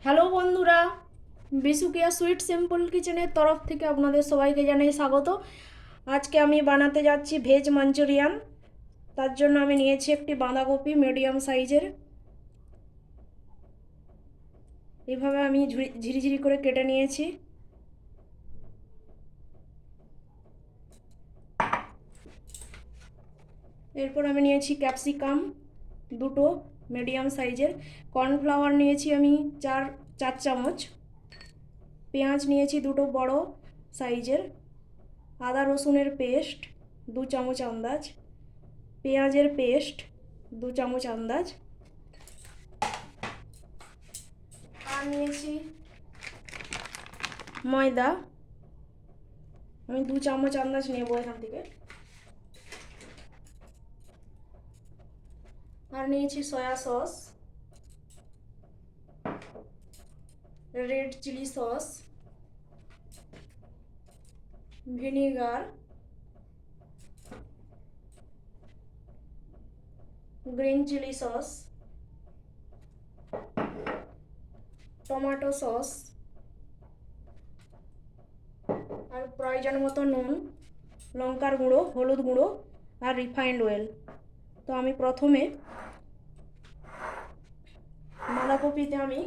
Hello বন্ধুরা, বিশুকিয়া sweet simple কিচেনের তরফ থেকে আপনাদের সবাইকে জানাই স্বাগত। আজকে আমি বানাতে যাচ্ছি ভেজ মাঞ্চুরিয়ান। তার জন্য আমি নিয়েছি একটি বাঁধাকপি মিডিয়াম সাইজের। এইভাবে আমি ঝিরিঝিরি করে কেটে নিয়েছি। এরপর আমি নিয়েছি ক্যাপসিকাম দুটো মিডিয়াম সাইজের। কর্নফ্লাওয়ার নিয়েছি আমি চার চামচ। পেঁয়াজ নিয়েছি দুটো বড় সাইজের। আদা রসুনের পেস্ট 2 চামচ আন্দাজ। পেঁয়াজের পেস্ট 2 চামচ আন্দাজ। আর নিয়েছি ময়দা, আমি 2 চামচ আন্দাজ নেব এখান থেকে। আর নিয়েছি soya sauce, red chilli sauce, vinegar, green chilli sauce, tomato sauce, আর প্রয়োজন মতো নুন, লঙ্কার গুঁড়ো, হলুদ গুঁড়ো আর রিফাইন্ড অয়েল। তো আমি প্রথমে বাঁধাকপিতে আমি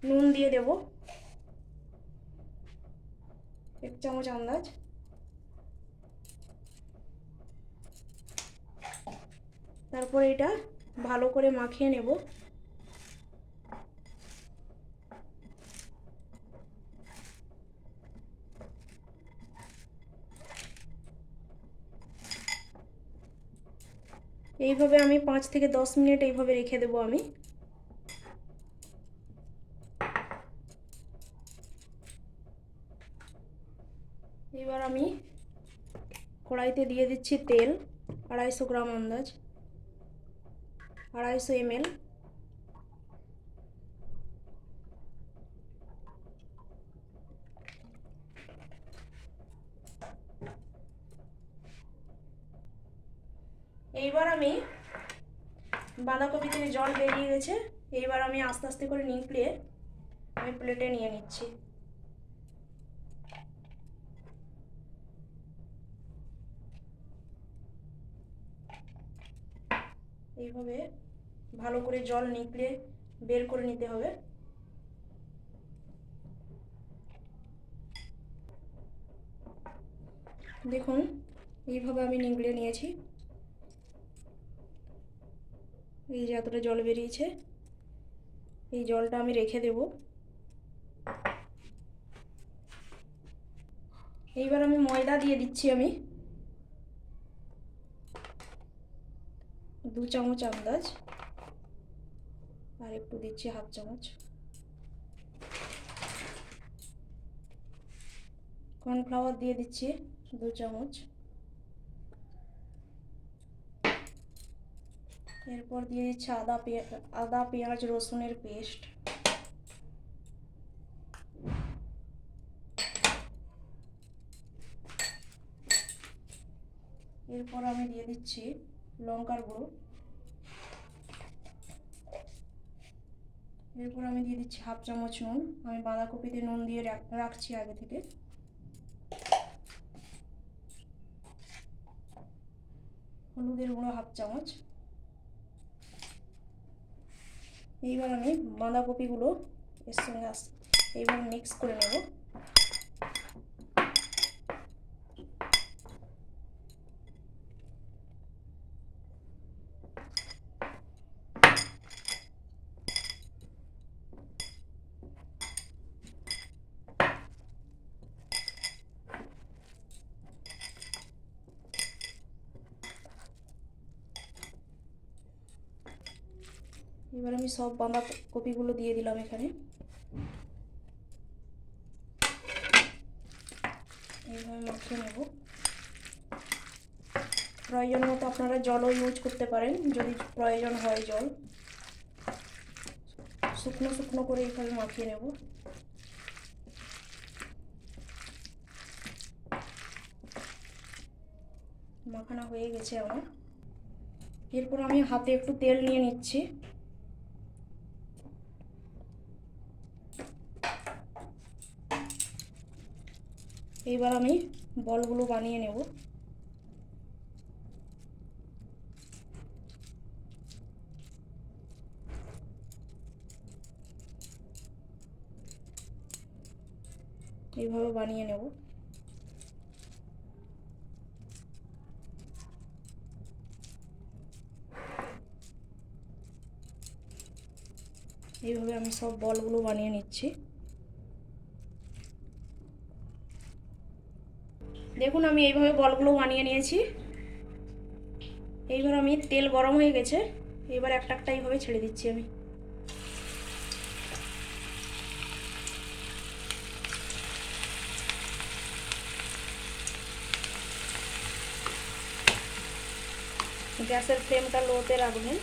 নুন দিয়ে দেব 1 চামচ আন্দাজ। তারপরে এটা ভালো করে মাখিয়ে নেব। এইভাবে আমি 5 থেকে 10 মিনিট এইভাবে রেখে দেব আমি। এবার আমি কড়াইতে দিয়ে দিচ্ছি তেল 250 গ্রাম আন্দাজ, 250 ml। এইবার আমি বাঁধাকপি থেকে জল বেরিয়ে গেছে। এইবার আমি আস্তে আস্তে করে নিংড়ে আমি প্লেটে নিয়ে নিচ্ছি। এইভাবে ভালো করে জল নিংড়ে বের করে নিতে হবে। দেখুন এইভাবে আমি নিংড়ে নিয়েছি। এই যে এতটা জল বেরিয়েছে, এই জলটা আমি রেখে দেব। এইবার আমি ময়দা দিয়ে দিচ্ছি আমি 2 চামচ আন্দাজ, আর একটু দিচ্ছি 1/2 চামচ। কর্নফ্লাওয়ার দিয়ে দিচ্ছি 2 চামচ। এরপর দিয়ে দিচ্ছি আদা পেঁয়াজ রসুনের পেস্ট। এরপর আমি দিয়ে দিচ্ছি লঙ্কার গুঁড়ো। এরপর আমি দিয়ে দিচ্ছি 1/2 চামচ নুন। আমি বাঁধাকপিতে নুন দিয়ে রাখছি আগে থেকে। হলুদের গুঁড়ো 1/2 চামচ। এইবার আমি বাঁধাকপিগুলো এর সঙ্গে এইবার মিক্স করে নেব। এবার আমি সব বাঁধাকপিগুলো দিয়ে দিলাম এখানে। এইভাবে মাখিয়ে নেব। প্রয়োজন মতো আপনারা জলও ইউজ করতে পারেন যদি প্রয়োজন হয় জল। শুকনো শুকনো করে এইভাবে মাখিয়ে নেব। মাখানো হয়ে গেছে আমার। এরপর আমি হাতে একটু তেল নিয়ে নিচ্ছি। এইবার আমি বলগুলো বানিয়ে নেব। এইভাবে বানিয়ে নেব। এইভাবে আমি সব বলগুলো বানিয়ে নিচ্ছি। দেখুন আমি এইভাবে বলগুলো বানিয়ে নিয়েছি। এইবার আমি তেল গরম হয়ে গেছে, এবার একটা একটা এইভাবে ছেড়ে দিচ্ছি আমি। গ্যাসের ফ্লেমটা লোতে রাখবেন।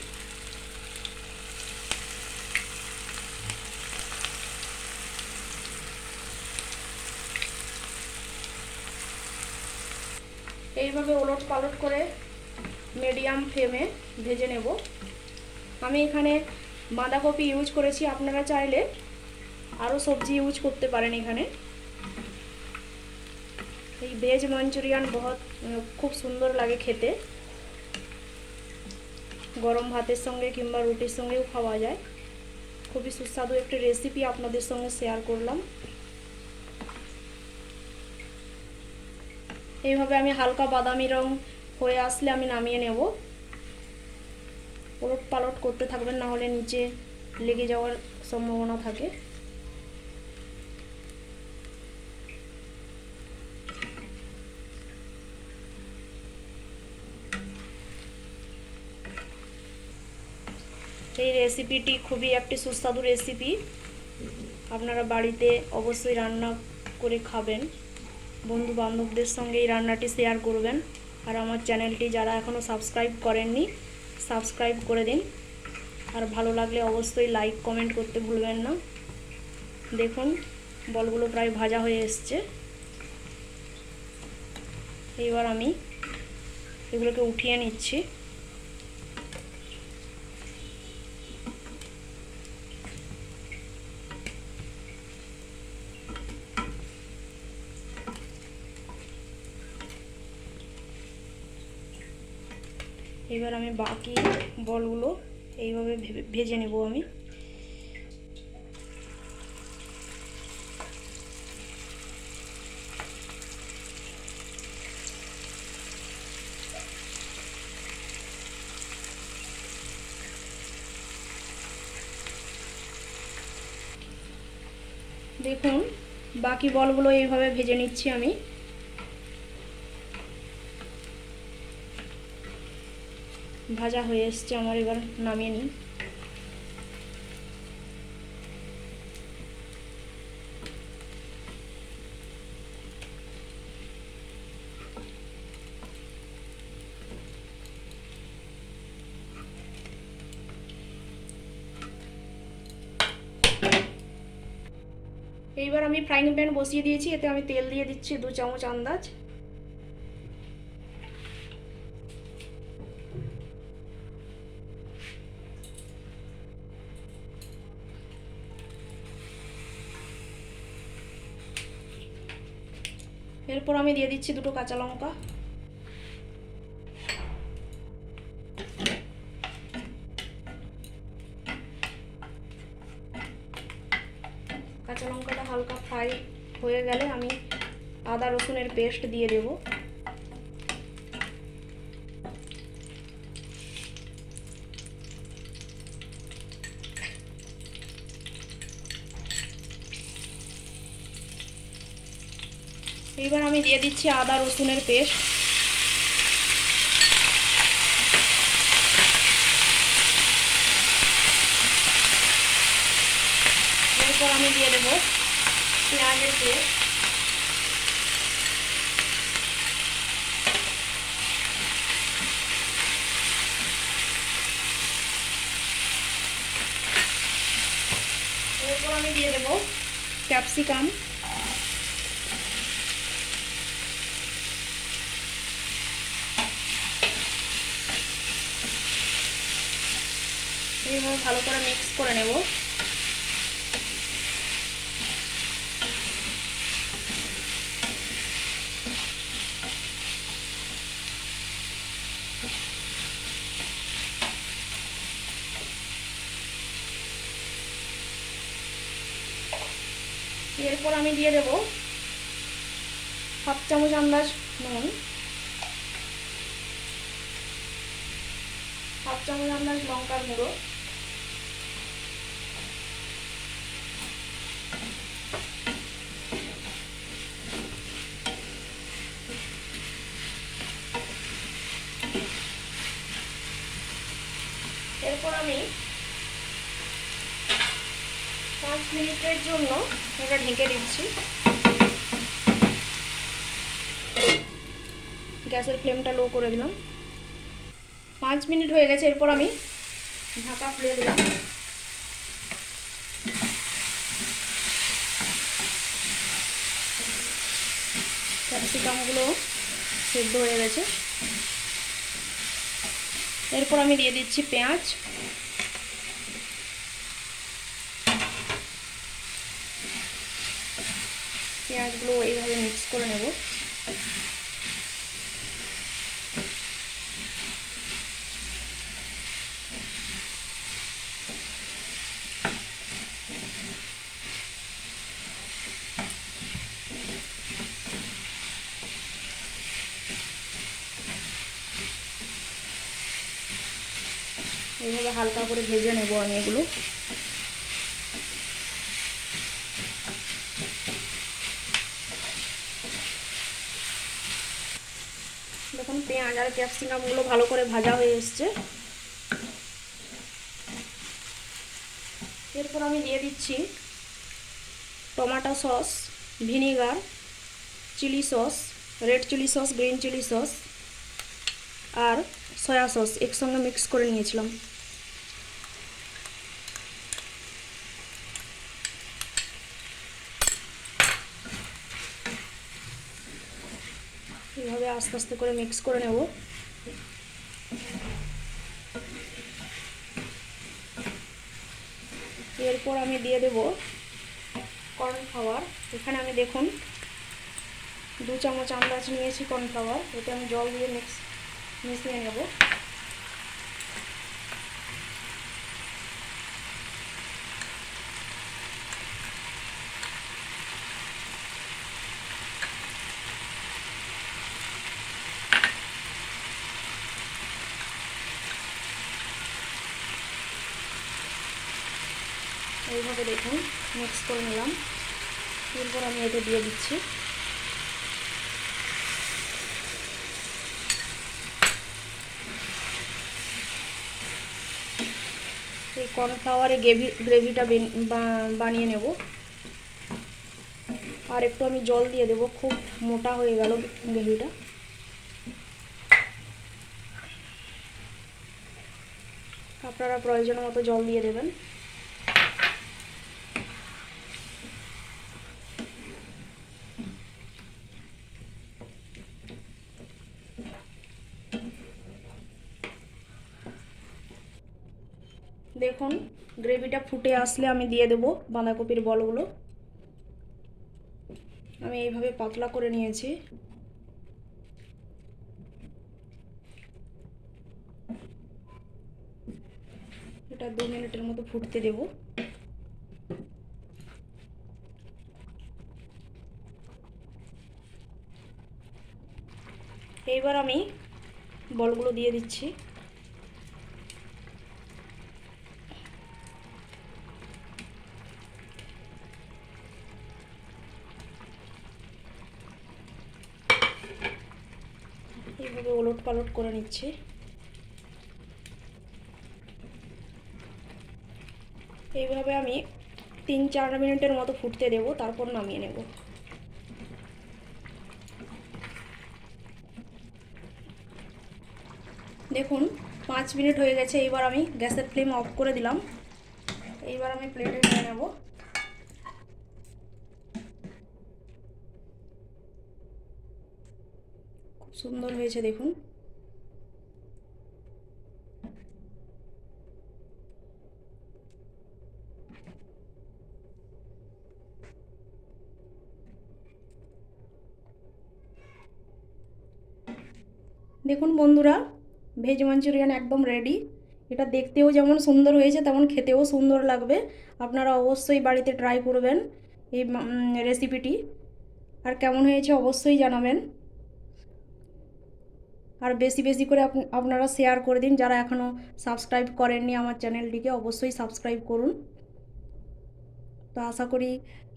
এইভাবে ওলট পালট করে মিডিয়াম ফ্লেমে ভেজে নেব। আমি এখানে বাঁধাকপি ইউজ করেছি, আপনারা চাইলে আরও সবজি ইউজ করতে পারেন। এখানে এই ভেজ মাঞ্চুরিয়ান খুব সুন্দর লাগে খেতে, গরম ভাতের সঙ্গে কিংবা রুটির সঙ্গেও খাওয়া যায়। খুবই সুস্বাদু একটি রেসিপি আপনাদের সঙ্গে শেয়ার করলাম। এইভাবে আমি হালকা বাদামি রং হয়ে আসলে আমি নামিয়ে নেব। ওলট পালট করতে থাকবেন, না হলে নিচে লেগে যাওয়ার সম্ভাবনা থাকে। এই রেসিপিটি খুবই একটি সুস্বাদু রেসিপি, আপনারা বাড়িতে অবশ্যই রান্না করে খাবেন। বন্ধু বান্ধবদের সঙ্গে এই রান্নাটি শেয়ার করবেন। আর আমার চ্যানেলটি যারা এখনও সাবস্ক্রাইব করেননি সাবস্ক্রাইব করে দিন। আর ভালো লাগলে অবশ্যই লাইক কমেন্ট করতে ভুলবেন না। দেখুন বলগুলো প্রায় ভাজা হয়ে এসছে। এইবার আমি এগুলোকে উঠিয়ে নিচ্ছি। এবার আমি বাকি বলগুলো এইভাবে ভেজে নেব আমি। দেখুন বাকি বলগুলো এইভাবে ভেজে নিচ্ছি আমি। ভাজা হয়ে এসছে আমার, এবার নামিয়ে নিই। এইবার আমি ফ্রাইং প্যান বসিয়ে দিয়েছি, এতে আমি তেল দিয়ে দিচ্ছি 2 চামচ আন্দাজ। এরপর আমি দিয়ে দিচ্ছি 2টো কাঁচা লঙ্কা। কাঁচা লঙ্কাটা হালকা ফ্রাই হয়ে গেলে আমি আদা রসুনের পেস্ট দিয়ে দেব। এইবার আমি দিয়ে দিচ্ছি আদা রসুনের পেস্ট। এরপর আমি দিয়ে দেব পেঁয়াজের পেস্ট। এরপর আমি দিয়ে দেব ক্যাপসিকাম। এইভাবে ভালো করে মিক্স করে নেব। এরপর আমি দিয়ে দেব হাফ চামচ আন্দাজ নুন, হাফ চামচ আন্দাজ লঙ্কার গুঁড়ো, এরপর আমি 5 মিনিটের জন্য এটা ঢেকে দিচ্ছি। গ্যাসের ফ্লেমটা লো করে দিলাম। 5 মিনিট হয়ে গেছে। এরপর আমি ঢাকা খুলে দিলাম। ক্যাপসিকামগুলো সেদ্ধ হয়ে গেছে। এরপর আমি দিয়ে দিচ্ছি পেঁয়াজ, পেঁয়াজগুলো এইভাবে মিক্স করে নেব। এইভাবে হালকা করে ভেজে নেব আমি এগুলো। দেখুন পেঁয়াজ আর ক্যাপসিকামগুলো ভালো করে ভাজা হয়ে এসছে। এরপর আমি দিয়ে দিচ্ছি tomato sauce, vinegar, chilli sauce, red chilli sauce, green chilli sauce আর সয়া সস একসঙ্গে মিক্স করে নিয়েছিলাম। এইভাবে আস্তে আস্তে করে মিক্স করে নেব। এরপর আমি দিয়ে দেব কর্নফ্লাওয়ার। এখানে আমি দেখুন 2 চামচ আন্দাজ নিয়েছি কর্নফ্লাওয়ার। এতে আমি জল দিয়ে মিশিয়ে নেব। এইভাবে দেখুন মিক্স করে নিলাম। এরপর আমি এটা দিয়ে দিচ্ছি। এই কর্নফ্লাওয়ারে গ্রেভিটা বানিয়ে নেব। আর একটু আমি জল দিয়ে দেব, খুব মোটা হয়ে গেল গ্রেভিটা। আপনারা প্রয়োজন মতো জল দিয়ে দেবেন। দেখুন গ্রেভিটা ফুটে আসলে আমি দিয়ে দেব বাঁধাকপির বলগুলো। আমি এইভাবে পাতলা করে নিয়েছি। এটা 2 মিনিটের মতো ফুটতে দেব। এইবার আমি বলগুলো দিয়ে দিচ্ছি। এইভাবে ওলট পালট করে নিচ্ছি। এইভাবে আমি 3-4 মিনিটের মতো ফুটতে দেব, তারপর নামিয়ে নেব। দেখুন 5 মিনিট হয়ে গেছে। এইবার আমি গ্যাসের ফ্লেম অফ করে দিলাম। এইবার আমি প্লেটে নিয়ে নেব। খুব সুন্দর হয়েছে দেখুন। দেখুন বন্ধুরা, ভেজ মাঞ্চুরিয়ান একদম রেডি। এটা দেখতেও যেমন সুন্দর হয়েছে তেমন খেতেও সুন্দর লাগবে। আপনারা অবশ্যই বাড়িতে ট্রাই করবেন। এই রেসিপিটি। আর কেমন হয়েছে অবশ্যই জানাবেন। আর বেশি বেশি করে আপনারা শেয়ার করে দিন, যারা এখনও সাবস্ক্রাইব করেননি আমার চ্যানেলটিকে অবশ্যই সাবস্ক্রাইব করুন। তো আশা করি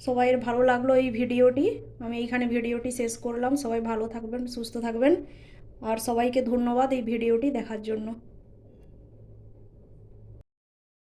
সবাইয়ের ভালো লাগলো এই ভিডিওটি। আমি এইখানে ভিডিওটি শেষ করলাম। সবাই ভালো থাকবেন, সুস্থ থাকবেন, আর সবাইকে ধন্যবাদ এই ভিডিওটি দেখার জন্য।